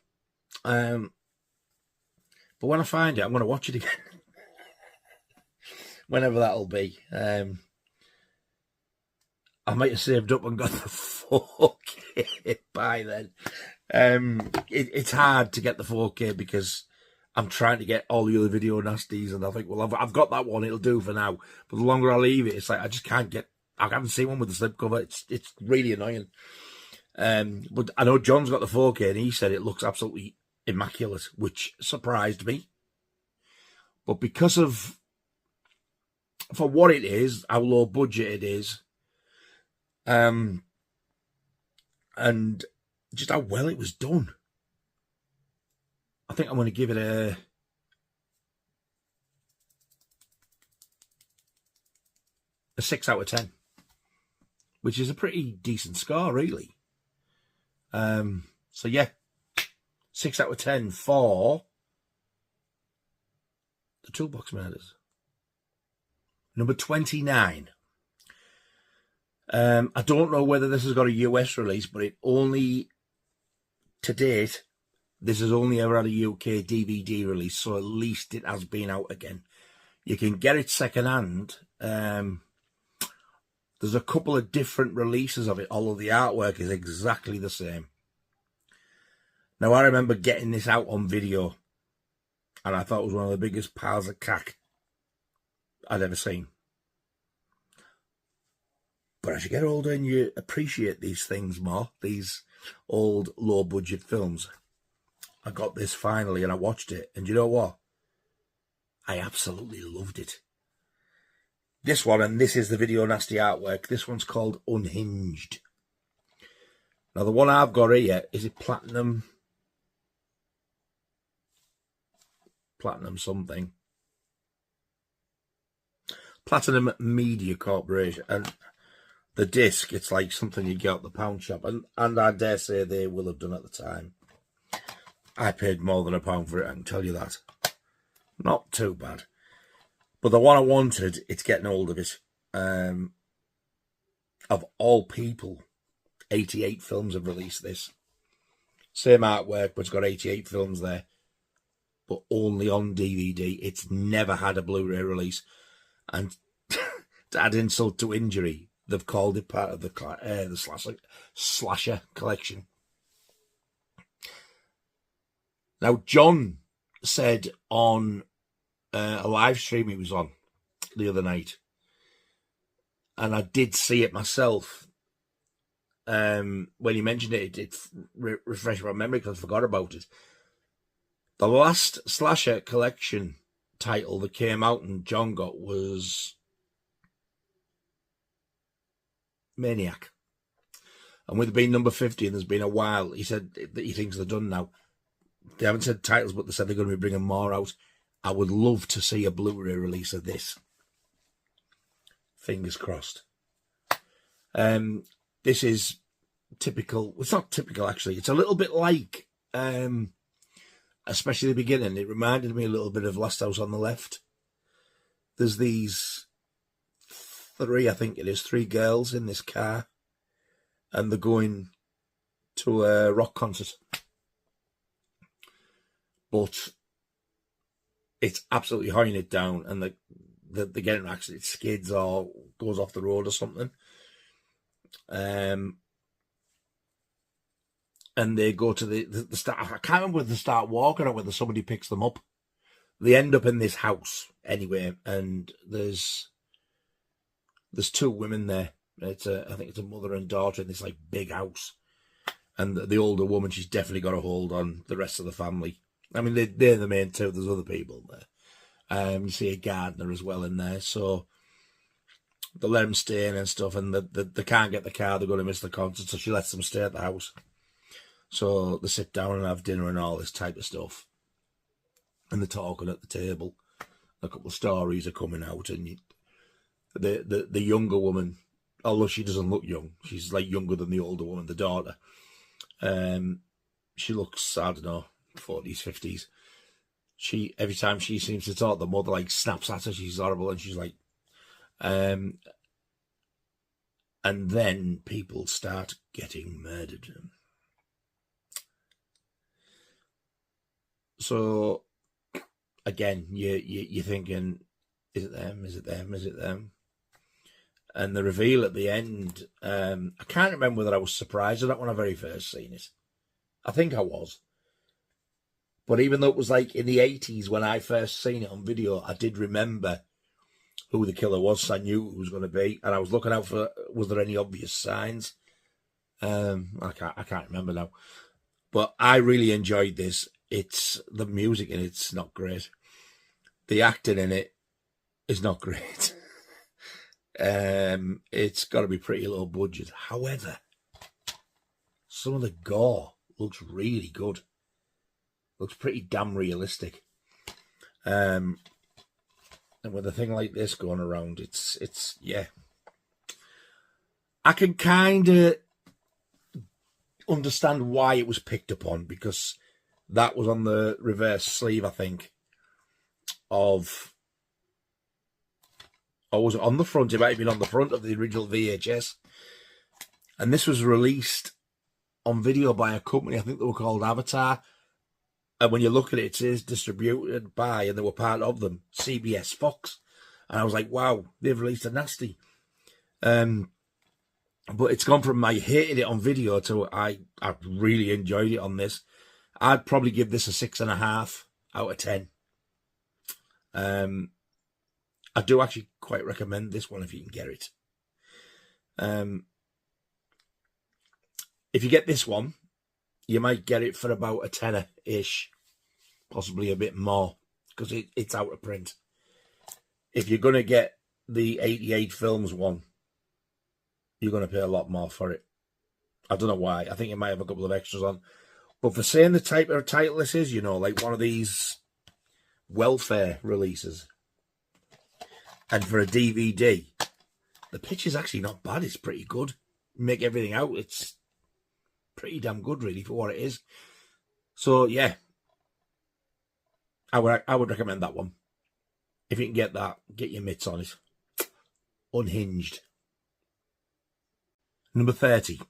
But when I find it, I'm going to watch it again. Whenever that'll be. I might have saved up and got the 4K by then. It's hard to get the 4K because I'm trying to get all the other video nasties, and I think, well, I've got that one, it'll do for now. But the longer I leave it, it's like I just can't get. I haven't seen one with the slipcover. It's really annoying. But I know John's got the 4K, and he said it looks absolutely immaculate, which surprised me. But because of, for what it is, how low budget it is, and just how well it was done, I think I'm going to give it a 6 out of 10, which is a pretty decent score, really. So yeah, 6 out of 10 for the Toolbox Murders. Number 29. I don't know whether this has got a US release, but it only, to date, this has only ever had a UK DVD release, so at least it has been out again. You can get it secondhand. There's a couple of different releases of it, although the artwork is exactly the same. Now, I remember getting this out on video, and I thought it was one of the biggest piles of cack I'd ever seen. But as you get older and you appreciate these things more, these old low-budget films, I got this finally and I watched it, and you know what? I absolutely loved it. This one, and this is the video nasty artwork, this one's called Unhinged. Now, the one I've got here, is it Platinum something? Platinum Media Corporation. And the disc, it's like something you get at the pound shop. And I dare say they will have done at the time. I paid more than £1 for it, I can tell you that. Not too bad. But the one I wanted, it's getting hold of it. Of all people, 88 films have released this. Same artwork, but it's got 88 films there. But only on DVD. It's never had a Blu-ray release. And to add insult to injury, they've called it part of the slasher collection. Now, John said on a live stream he was on the other night, and I did see it myself. When he mentioned it, it refreshed my memory because I forgot about it. The last slasher collection title that came out and John got was Maniac. And with it being number 50 and there's been a while, he said that he thinks they're done now. They haven't said titles, but they said they're going to be bringing more out. I would love to see a Blu-ray release of this. Fingers crossed. This is typical. It's not typical, actually. It's a little bit like, especially the beginning, it reminded me a little bit of Last House on the Left. There's these three, I think it is, three girls in this car, and they're going to a rock concert. But it's absolutely hoying it down, and they're getting actually, it skids or goes off the road or something. And they go to the start. I can't remember whether they start walking or whether somebody picks them up. They end up in this house anyway, and there's two women there. I think it's a mother and daughter in this like big house, and the older woman, she's definitely got a hold on the rest of the family. I mean, they're the main two. There's other people there. You see a gardener as well in there, so they let them stay in and stuff, and they can't get the car. They're going to miss the concert, so she lets them stay at the house. So they sit down and have dinner and all this type of stuff, and they're talking at the table. A couple of stories are coming out, and the younger woman, although she doesn't look young, she's like younger than the older woman, the daughter. She looks, I don't know, 40s, 50s. Every time she seems to talk, the mother like snaps at her. She's horrible, and she's like, and then people start getting murdered. So again, you're thinking, is it them? Is it them? Is it them? And the reveal at the end, I can't remember whether I was surprised at that when I very first seen it. I think I was. But even though it was like in the 80s when I first seen it on video, I did remember who the killer was. So I knew who it was going to be. And I was looking out for, was there any obvious signs? I can't remember now. But I really enjoyed this. It's the music in it's not great. The acting in it is not great. It's got to be pretty low budget. However, some of the gore looks really good. Looks pretty damn realistic. And with a thing like this going around, it's yeah. I can kind of understand why it was picked up on, because that was on the reverse sleeve, I think, of, or was it on the front? It might have been on the front of the original VHS. And this was released on video by a company, I think they were called Avatar. And when you look at it, it says distributed by, and they were part of them, CBS Fox. And I was like, wow, they've released a nasty. But it's gone from I hated it on video to I really enjoyed it on this. I'd probably give this a 6.5 out of 10. I do actually quite recommend this one if you can get it. If you get this one, you might get it for about a tenner-ish, possibly a bit more, because it's out of print. If you're going to get the 88 Films one, you're going to pay a lot more for it. I don't know why. I think it might have a couple of extras on. But for saying the type of title this is, you know, like one of these welfare releases, and for a DVD, the picture's actually not bad. It's pretty good. Make everything out. It's pretty damn good, really, for what it is. So, yeah. I would recommend that one. If you can get that, get your mitts on it. Unhinged. Number 30.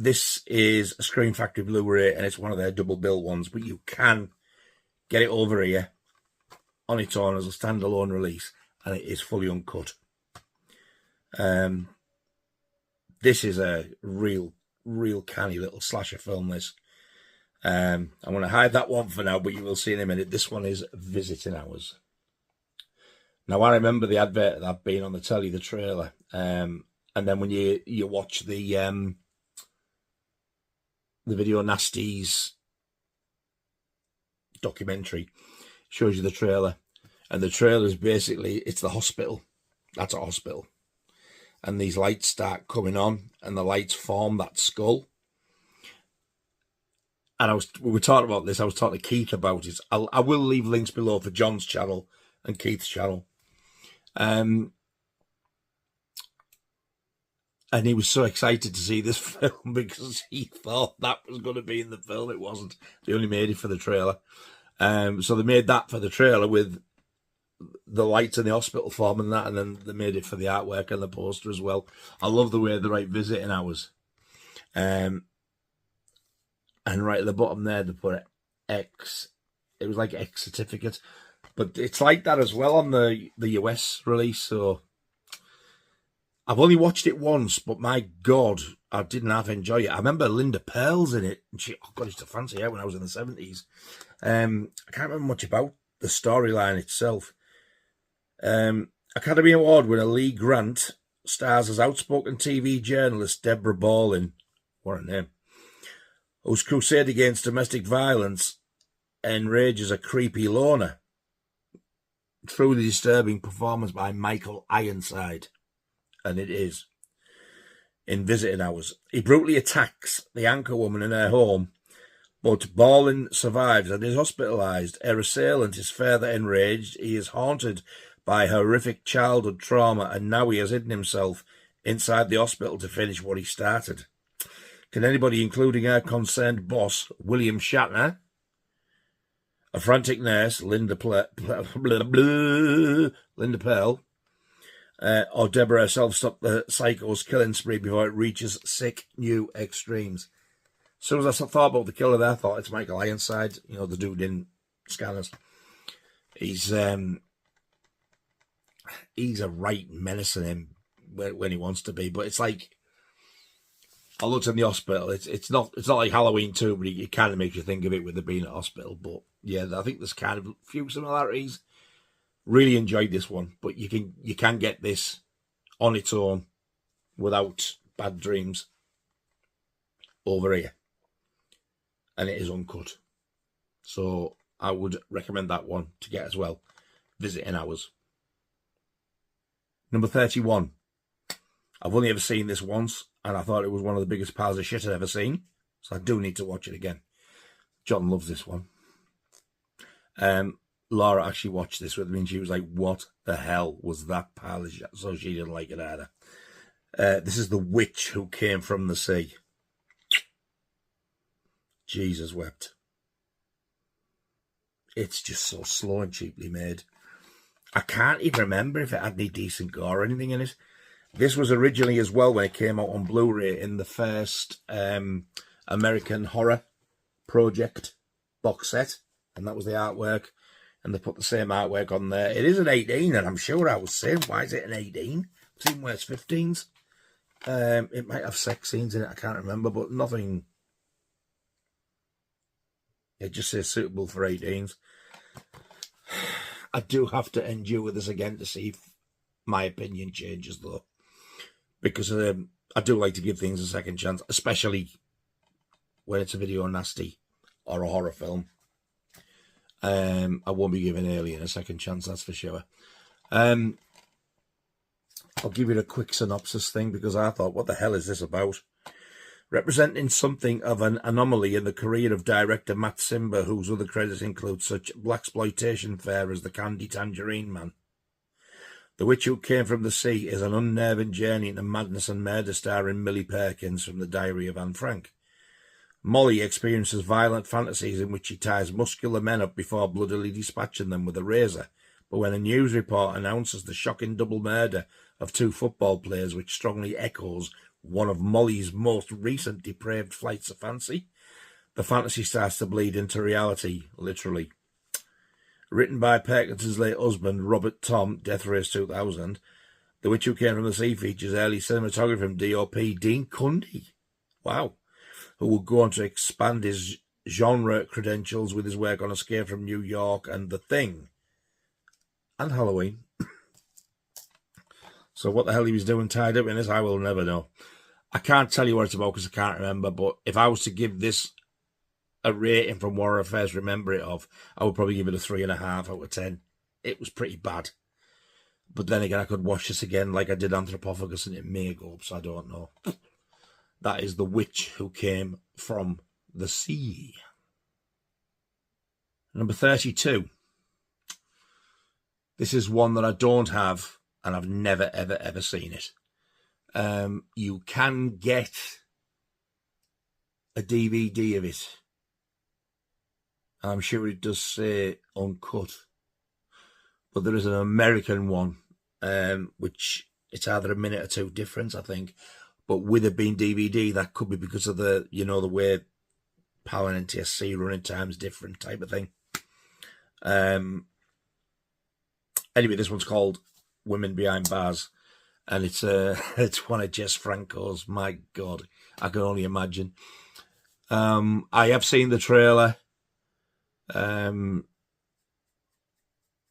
This is a Scream Factory Blu-ray, and it's one of their double bill ones, but you can get it over here on its own as a standalone release, and it is fully uncut. This is a real canny little slasher film, this. I'm going to hide that one for now, but you will see in a minute. This one is Visiting Hours. Now, I remember the advert of that being on the telly, the trailer. And then when you watch the video Nasties documentary, shows you the trailer. And the trailer is basically, it's the hospital. That's a hospital. And these lights start coming on, and the lights form that skull. And we were talking about this. I was talking to Keith about it. I will leave links below for John's channel and Keith's channel. And he was so excited to see this film because he thought that was going to be in the film. It wasn't. They only made it for the trailer. So they made that for the trailer with the lights in the hospital form and that, and then they made it for the artwork and the poster as well. I love the way they write Visiting Hours. And right at the bottom there, they put X. It was like X certificate. But it's like that as well on the US release. So I've only watched it once, but my God, I didn't half enjoy it. I remember Linda Pearl's in it. And oh God, I used to fancy her when I was in the 70s. I can't remember much about the storyline itself. Academy Award winner Lee Grant stars as outspoken TV journalist Deborah Ballin, what a name, whose crusade against domestic violence enrages a creepy loner. Truly disturbing performance by Michael Ironside, and it is. In Visiting Hours, he brutally attacks the anchor woman in her home, but Ballin survives and is hospitalised. Her assailant is further enraged. He is haunted by horrific childhood trauma, and now he has hidden himself inside the hospital to finish what he started. Can anybody, including our concerned boss, William Shatner, a frantic nurse, Linda Pearl, or Deborah herself, stop the psycho's killing spree before it reaches sick new extremes? As soon as I thought about the killer there, I thought it's Michael Ironside, you know, the dude in Scanners. He's a right menacing him when he wants to be, but it's like, I looked in the hospital. It's not like Halloween 2, but it kind of makes you think of it with it being at hospital. But yeah, I think there's kind of a few similarities. Really enjoyed this one, but you can get this on its own without bad dreams over here, and it is uncut. So I would recommend that one to get as well. Visiting hours. Number 31. I've only ever seen this once, and I thought it was one of the biggest piles of shit I've ever seen. So I do need to watch it again. John loves this one. Laura actually watched this with me, and she was like, what the hell was that pile of shit? So she didn't like it either. This is The Witch Who Came From the Sea. Jesus wept. It's just so slow and cheaply made. I can't even remember if it had any decent gore or anything in it. This was originally as well when it came out on Blu-ray in the first American Horror Project box set, and that was the artwork, and they put the same artwork on there. It is an 18, and I'm sure I was saying, why is it an 18? I've seen where it's 15s. It might have sex scenes in it, I can't remember, but nothing. It just says suitable for 18s. I do have to endure this again to see if my opinion changes, though, because I do like to give things a second chance, especially when it's a video nasty or a horror film. I won't be giving Alien a second chance, that's for sure. I'll give you a quick synopsis thing, because I thought, what the hell is this about? Representing something of an anomaly in the career of director Matt Simber, whose other credits include such blaxploitation fare as The Candy Tangerine Man. The Witch Who Came From the Sea is an unnerving journey into madness and murder starring Millie Perkins from The Diary of Anne Frank. Molly experiences violent fantasies in which she ties muscular men up before bloodily dispatching them with a razor, but when a news report announces the shocking double murder of 2 football players, which strongly echoes one of Molly's most recent depraved flights of fancy, the fantasy starts to bleed into reality, literally. Written by Perkins' late husband, Robert Tom, Death Race 2000, The Witch Who Came From the Sea features early cinematographer from DOP Dean Cundy, wow, who would go on to expand his genre credentials with his work on Escape from New York and The Thing, and Halloween. So what the hell he was doing tied up in this, I will never know. I can't tell you what it's about because I can't remember, but if I was to give this a rating from what I first remember it of, I would probably give it a 3.5 out of 10. It was pretty bad. But then again, I could watch this again like I did Anthropophagus and it may go up, so I don't know. That is The Witch Who Came From the Sea. Number 32. This is one that I don't have, and I've never, ever, ever seen it. You can get a DVD of it. I'm sure it does say uncut. But there is an American one, which it's either a minute or 2 difference, I think. But with it being DVD, that could be because of the, you know, the way PAL and NTSC running times different type of thing. Anyway, this one's called Women Behind Bars, and it's one of Jess Franco's. My God, I can only imagine. I have seen the trailer.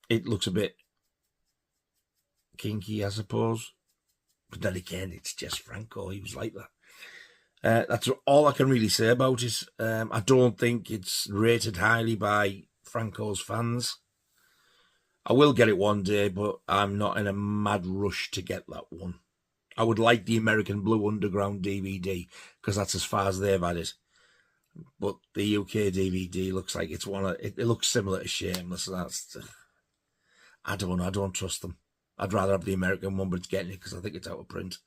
It looks a bit kinky, I suppose. But then again, it's Jess Franco. He was like that. That's all I can really say about it. I don't think it's rated highly by Franco's fans. I will get it one day, but I'm not in a mad rush to get that one. I would like the American Blue Underground DVD, because that's as far as they've had it. But the UK DVD looks like it's one of it looks similar to Shameless. That's I don't trust them. I'd rather have the American one, but it's getting it because I think it's out of print.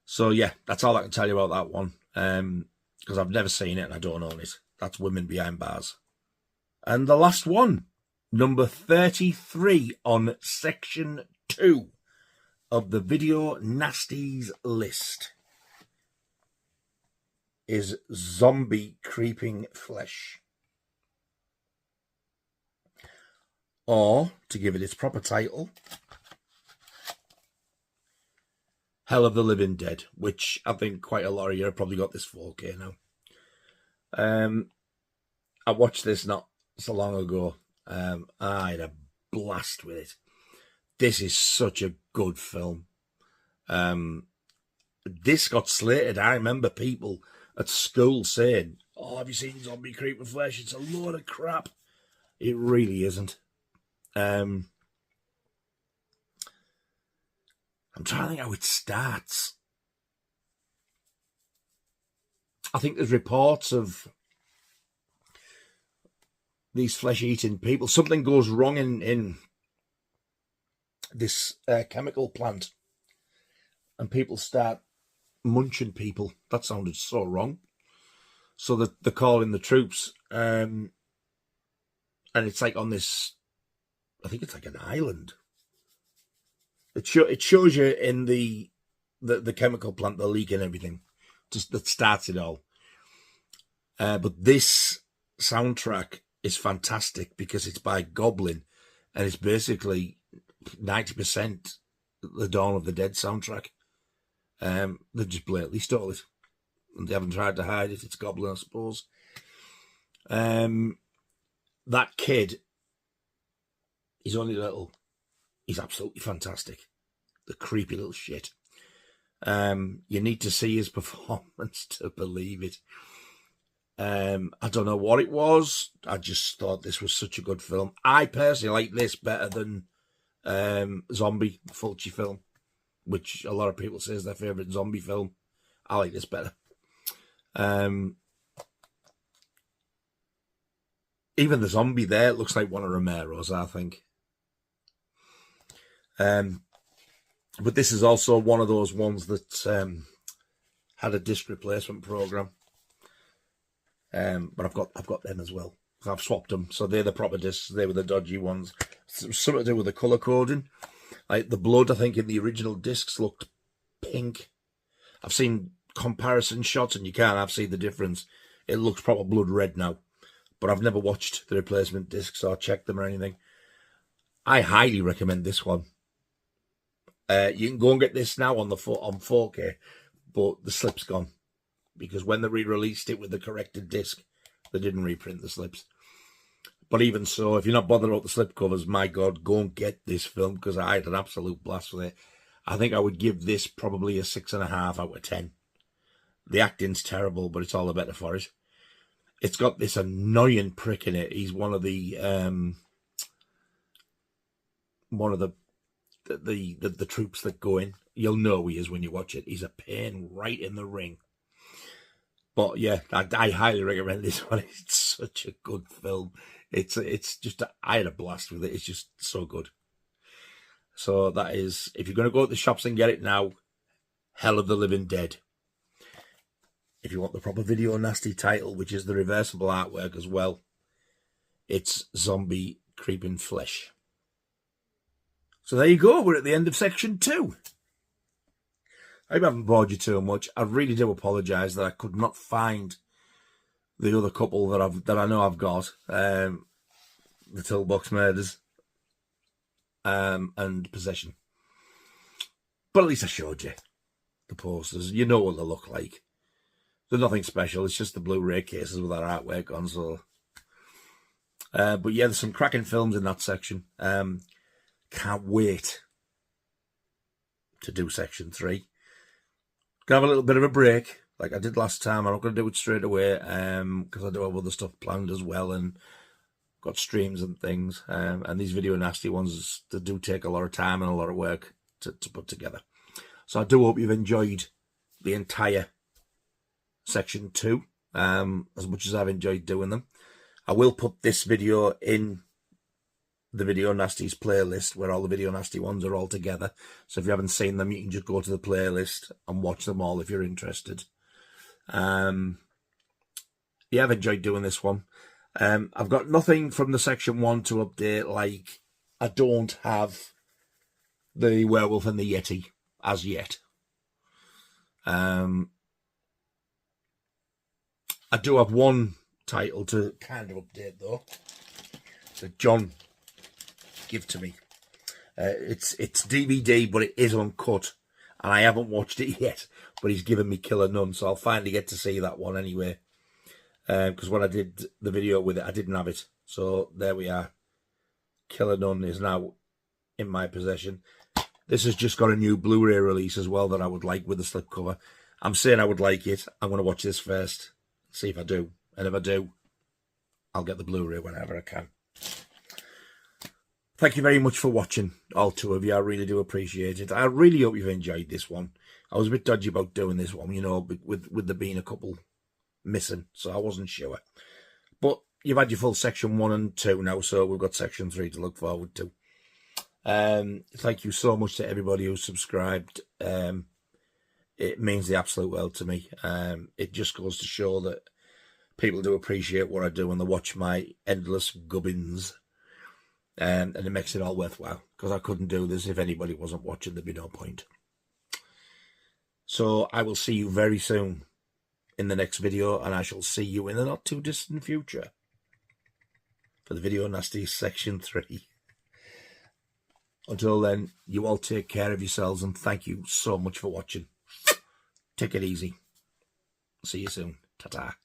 So yeah, that's all I can tell you about that one. because I've never seen it and I don't own it. That's Women Behind Bars. And the last one, number 33 on section 2 of the Video Nasties list, is Zombie Creeping Flesh. Or, to give it its proper title, Hell of the Living Dead, which I think quite a lot of you have probably got this 4K now. I watched this not so long ago. I had a blast with it. This is such a good film. This got slated. I remember people at school saying, "Oh, have you seen Zombie Creeping Flesh? It's a load of crap." It really isn't. I'm trying to think how it starts. I think there's reports of these flesh-eating people. Something goes wrong in this chemical plant, and people start munching people. That sounded so wrong. So that they're calling the troops, and it's like on this, I think it's like an island. It shows you in the chemical plant, the leak and everything, just that starts it all. But this soundtrack is fantastic because it's by Goblin, and it's basically 90% the Dawn of the Dead soundtrack. They just blatantly stole it, and they haven't tried to hide it. It's Goblin, I suppose. That kid, he's only little. He's absolutely fantastic. The creepy little shit. You need to see his performance to believe it. I don't know what it was. I just thought this was such a good film. I personally like this better than Zombie, the Fulci film, which a lot of people say is their favourite zombie film. I like this better. Even the zombie there looks like one of Romero's, I think. But this is also one of those ones that had a disc replacement program. But I've got them as well. I've swapped them, so they're the proper discs. They were the dodgy ones. Something to do with the colour coding. Like the blood, I think, in the original discs looked pink. I've seen comparison shots, and you can't have seen the difference. It looks proper blood red now. But I've never watched the replacement discs or checked them or anything. I highly recommend this one. You can go and get this now on 4K, but the slip's gone. Because when they re-released it with the corrected disc, they didn't reprint the slips. But even so, if you're not bothered about the slip covers, my God, go and get this film, because I had an absolute blast with it. I think I would give this probably a 6.5 out of 10. The acting's terrible, but it's all the better for it. It's got this annoying prick in it. He's one of the troops that go in. You'll know he is when you watch it. He's a pain right in the ring. But yeah, I highly recommend this one. It's such a good film. It's just, I had a blast with it. It's just so good. So that is, if you're going to go to the shops and get it now, Hell of the Living Dead. If you want the proper Video Nasty title, which is the reversible artwork as well, it's Zombie Creeping Flesh. So there you go. We're at the end of section 2. I hope I haven't bored you too much. I really do apologise that I could not find the other couple that I know I've got, the Toolbox Murders and Possession. But at least I showed you the posters. You know what they look like. They're nothing special. It's just the Blu-ray cases with our artwork on. So, but yeah, there's some cracking films in that section. Can't wait to do section 3. Gonna have a little bit of a break, like I did last time. I'm not going to do it straight away, because I do have other stuff planned as well, and got streams and things. And these Video Nasty ones, they do take a lot of time and a lot of work to put together. So I do hope you've enjoyed the entire section 2, as much as I've enjoyed doing them. I will put this video in the Video Nasties playlist, where all the Video Nasty ones are all together. So if you haven't seen them, you can just go to the playlist and watch them all if you're interested. Yeah, I've enjoyed doing this one. I've got nothing from the section 1 to update. Like, I don't have the Werewolf and the Yeti as yet. I do have one title to kind of update though, that John gave to me. It's DVD, but it is uncut, and I haven't watched it yet. But he's given me Killer Nun, so I'll finally get to see that one anyway. Because when I did the video with it, I didn't have it. So there we are. Killer Nun is now in my possession. This has just got a new Blu-ray release as well that I would like with the slipcover. I'm saying I would like it. I'm going to watch this first, see if I do. And if I do, I'll get the Blu-ray whenever I can. Thank you very much for watching, all two of you. I really do appreciate it. I really hope you've enjoyed this one. I was a bit dodgy about doing this one, you know, with there being a couple missing, so I wasn't sure. But you've had your full section 1 and 2 now, so we've got section 3 to look forward to. Thank you so much to everybody who subscribed. It means the absolute world to me. It just goes to show that people do appreciate what I do and they watch my endless gubbins. And it makes it all worthwhile, because I couldn't do this if anybody wasn't watching. There'd be no point. So I will see you very soon in the next video, and I shall see you in the not too distant future for the Video Nasties section 3. Until then, you all take care of yourselves, and thank you so much for watching. Take it easy. See you soon. Ta-ta.